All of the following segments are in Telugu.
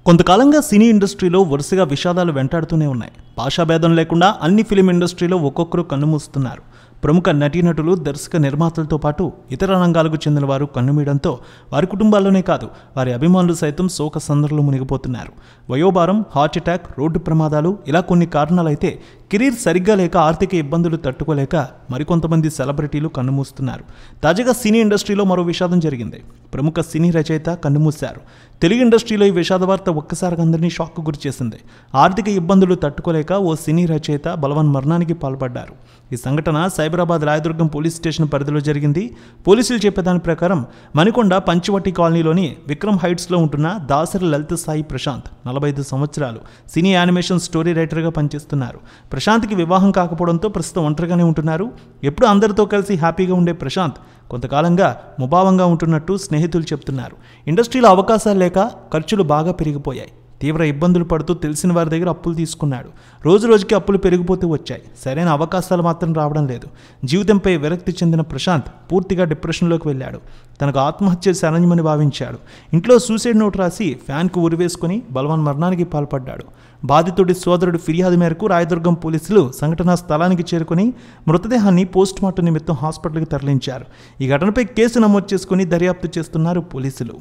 కొంతకాలంగా సినీ ఇండస్ట్రీలో వరుసగా విషాదాలు వెంటాడుతూనే ఉన్నాయి. భాషాభేదం లేకుండా అన్ని ఫిలిం ఇండస్ట్రీలో ఒక్కొక్కరు కన్నుమూస్తున్నారు. ప్రముఖ నటీనటులు, దర్శక నిర్మాతలతో పాటు ఇతర రంగాలకు చెందిన వారు కన్నుమూయడంతో వారి కుటుంబాల్లోనే కాదు, వారి అభిమానులు సైతం శోక సందర్లో మునిగిపోతున్నారు. వయోభారం, హార్ట్ అటాక్, రోడ్డు ప్రమాదాలు ఇలా కొన్ని కారణాలైతే కెరీర్ సరిగ్గా లేక ఆర్థిక ఇబ్బందులు తట్టుకోలేక మరికొంతమంది సెలబ్రిటీలు కన్నుమూస్తున్నారు. తాజాగా సినీ ఇండస్ట్రీలో మరో విషాదం జరిగింది. ప్రముఖ సినీ రచయిత కన్నుమూశారు. తెలుగు ఇండస్ట్రీలో ఈ విషాద వార్త ఒక్కసారిగా అందరినీ షాక్కు గురి చేసింది. ఆర్థిక ఇబ్బందులు తట్టుకోలేక ఓ సినీ రచయిత బలవన్ మరణానికి పాల్పడ్డారు. ఈ సంఘటన సైబరాబాద్ రాయదుర్గం పోలీస్ స్టేషన్ పరిధిలో జరిగింది. పోలీసులు చెప్పేదాని ప్రకారం మణికొండ పంచవటి కాలనీలోని విక్రమ్ హైట్స్లో ఉంటున్న దాసరి లలిత సాయి ప్రశాంత్ 45 సంవత్సరాలు సినీ యానిమేషన్ స్టోరీ రైటర్గా పనిచేస్తున్నారు. ప్రశాంత్కి వివాహం కాకపోవడంతో ప్రస్తుతం ఒంటరిగానే ఉంటున్నారు. ఎప్పుడు అందరితో కలిసి హ్యాపీగా ఉండే ప్రశాంత్ కొంతకాలంగా ముభావంగా ఉంటున్నట్టు స్నేహితులు చెప్తున్నారు. ఇండస్ట్రీలో అవకాశాలు లేక ఖర్చులు బాగా పెరిగిపోయాయి. తీవ్ర ఇబ్బందులు పడుతూ తెలిసిన వారి దగ్గర అప్పులు తీసుకున్నాడు. రోజు రోజుకి అప్పులు పెరిగిపోతూ వచ్చాయి. సరైన అవకాశాలు మాత్రం రావడం లేదు. జీవితంపై విరక్తి చెందిన ప్రశాంత్ పూర్తిగా డిప్రెషన్లోకి వెళ్ళాడు. తనకు ఆత్మహత్య శరణ్యమని భావించాడు. ఇంట్లో సూసైడ్ నోట్ రాసి ఫ్యాన్కు ఉరివేసుకుని బలవన్ మరణానికి పాల్పడ్డాడు. బాధితుడి సోదరుడి ఫిర్యాదు మేరకు రాయదుర్గం పోలీసులు సంఘటనా స్థలానికి చేరుకుని మృతదేహాన్ని పోస్టుమార్టం నిమిత్తం హాస్పిటల్కి తరలించారు. ఈ ఘటనపై కేసు నమోదు చేసుకుని దర్యాప్తు చేస్తున్నారు పోలీసులు.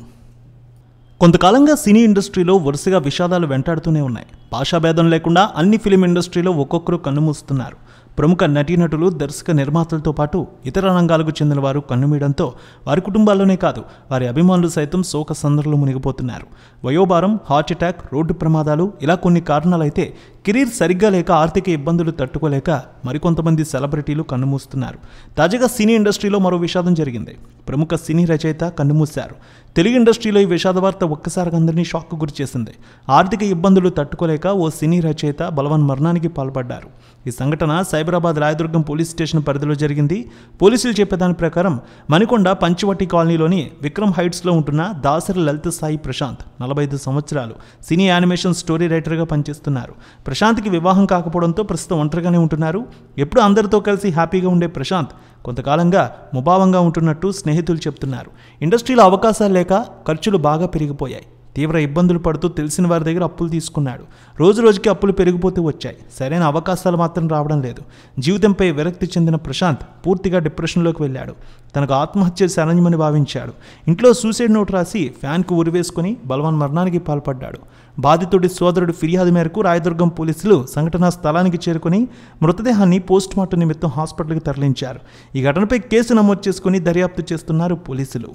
కొంతకాలంగా సినీ ఇండస్ట్రీలో వరుసగా విషాదాలు వెంటాడుతూనే ఉన్నాయి. భాషాభేదం లేకుండా అన్ని ఫిలిం ఇండస్ట్రీలో ఒక్కొక్కరు కన్నుమూస్తున్నారు. ప్రముఖ నటీనటులు, దర్శక నిర్మాతలతో పాటు ఇతర రంగాలకు చెందిన వారు కన్నుమూయడంతో వారి కుటుంబాల్లోనే కాదు, వారి అభిమానులు సైతం శోక సందర్లో మునిగిపోతున్నారు. వయోభారం, హార్ట్ అటాక్, రోడ్డు ప్రమాదాలు ఇలా కొన్ని కారణాలైతే కెరీర్ సరిగ్గా లేక ఆర్థిక ఇబ్బందులు తట్టుకోలేక మరికొంతమంది సెలబ్రిటీలు కన్నుమూస్తున్నారు. తాజాగా సినీ ఇండస్ట్రీలో మరో విషాదం జరిగింది. ప్రముఖ సినీ రచయిత కన్నుమూశారు. తెలుగు ఇండస్ట్రీలో ఈ విషాద వార్త ఒక్కసారిగా అందరినీ షాక్కు గురి చేసింది. ఆర్థిక ఇబ్బందులు తట్టుకోలేక ఓ సినీ రచయిత బలవన్ మరణానికి పాల్పడ్డారు. ఈ సంఘటన సైబరాబాద్ రాయదుర్గం పోలీస్ స్టేషన్ పరిధిలో జరిగింది. పోలీసులు చెప్పేదాని ప్రకారం మణికొండ పంచవటి కాలనీలోని విక్రమ్ హైట్స్లో ఉంటున్న దాసరి లలిత సాయి ప్రశాంత్ 45 సంవత్సరాలు సినీ యానిమేషన్ స్టోరీ రైటర్గా పనిచేస్తున్నారు. ప్రశాంత్కి వివాహం కాకపోవడంతో ప్రస్తుతం ఒంటరిగానే ఉంటున్నారు. ఎప్పుడు అందరితో కలిసి హ్యాపీగా ఉండే ప్రశాంత్ కొంతకాలంగా ముభావంగా ఉంటున్నట్టు స్నేహితులు చెప్తున్నారు. ఇండస్ట్రీలో అవకాశాలు లేక ఖర్చులు బాగా పెరిగిపోయాయి. తీవ్ర ఇబ్బందులు పడుతూ తెలిసిన వారి దగ్గర అప్పులు తీసుకున్నాడు. రోజు రోజుకి అప్పులు పెరిగిపోతూ వచ్చాయి. సరైన అవకాశాలు మాత్రం రావడం లేదు. జీవితంపై విరక్తి చెందిన ప్రశాంత్ పూర్తిగా డిప్రెషన్లోకి వెళ్ళాడు. తనకు ఆత్మహత్య శరణ్యమని భావించాడు. ఇంట్లో సూసైడ్ నోట్ రాసి ఫ్యాన్కు ఉరివేసుకుని బలవన్ మరణానికి పాల్పడ్డాడు. బాధితుడి సోదరుడి ఫిర్యాదు మేరకు రాయదుర్గం పోలీసులు సంఘటనా స్థలానికి చేరుకుని మృతదేహాన్ని పోస్టుమార్టం నిమిత్తం హాస్పిటల్కి తరలించారు. ఈ ఘటనపై కేసు నమోదు చేసుకుని దర్యాప్తు చేస్తున్నారు పోలీసులు.